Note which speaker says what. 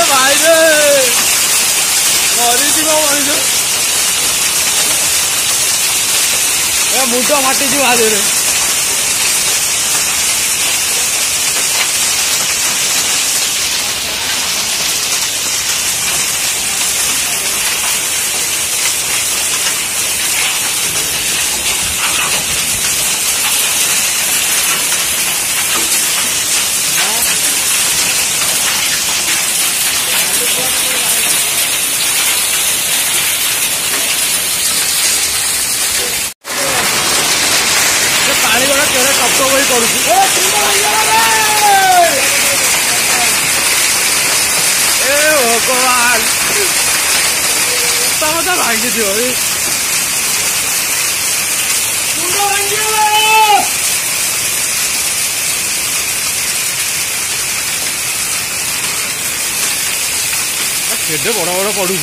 Speaker 1: भाई रे मुंड माटी आज पानी गुड़ा केड़े टप टप पड़ू भगवान मत भांगी थी केड़े बड़ बड़ पड़ू